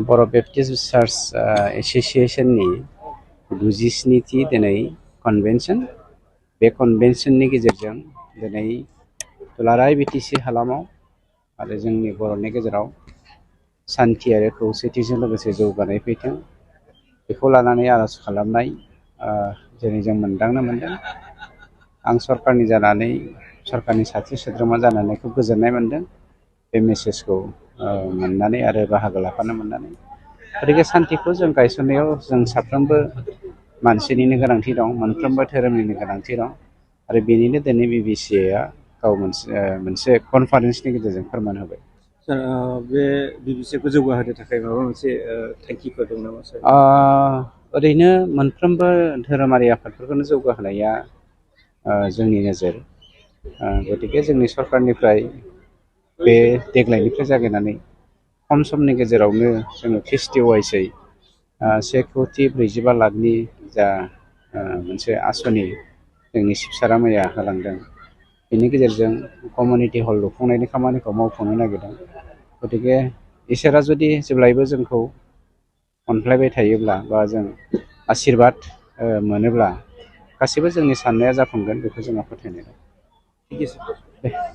बर' Baptist church एस'सिएशननि 97थि दिनै convention. बे कनभेनसननि गेजेरजों दिनै दुलाराय बिटिसि हालामाव आरो जोंनि बर'नि गेजेराव सान्थि आरो खौसेथिजों लोगोसे जौगानाय फैथों बेखौ लानानै आर'ज खालामनाय जेरै जों मोनदांनो मोनदों। आं सरकारनि जानानै सरकारनि साथि सोद्रोमा जानानै खोब गोजोननाय मोनदों बे मेसेजखौ मोननानै आरो बाहागो लाफानो मोननानै। गतिके सान्थिखौ जों गायसननायाव जों साफ्रोमबो मानसिनिनो गोनांथि दं, मोनफ्रोमबो धोरोमनिनो गोनांथि दं आरो बेनिनो दिनै बिबिसिआ गाव मोनसे कनफारेन्सनि गेजेरजों फोरमान होबाय। सार, बे बिबिसिखौ जौगाहोनो थाखाय माबा मोनसे थांखिफोर दं नामा सार? ओरैनो मोनफ्रोमबो धोरोमारि आफादफोरखौनो जौगाहोनाया जोंनि नोजोर। गतिके जोंनि सरकारनिफ्राय बे देग्लायनिफ्राय जागायनानै खम समनि गेजेरावनो जोङो ख्रिस्टि वाइसै 1,42,00,000 लाखनि जा मोनसे आसनि जोंनि चिफ सारा मैया होलांदों। बेनि गेजेरजों कमिउनिटि हल लुफुंनायनि खामानिखौ मावफुंनो नागिरदों। गतिके इसोरा जुदि जेब्लायबो जोंखौ अनफ्लायबाय थायोब्ला बा जों आशिर्बाद मोनोब्ला गासैबो जोंनि साननाया जाफुंगोन बेखौ जोंहा फोथायनाय दं। Thank you sir.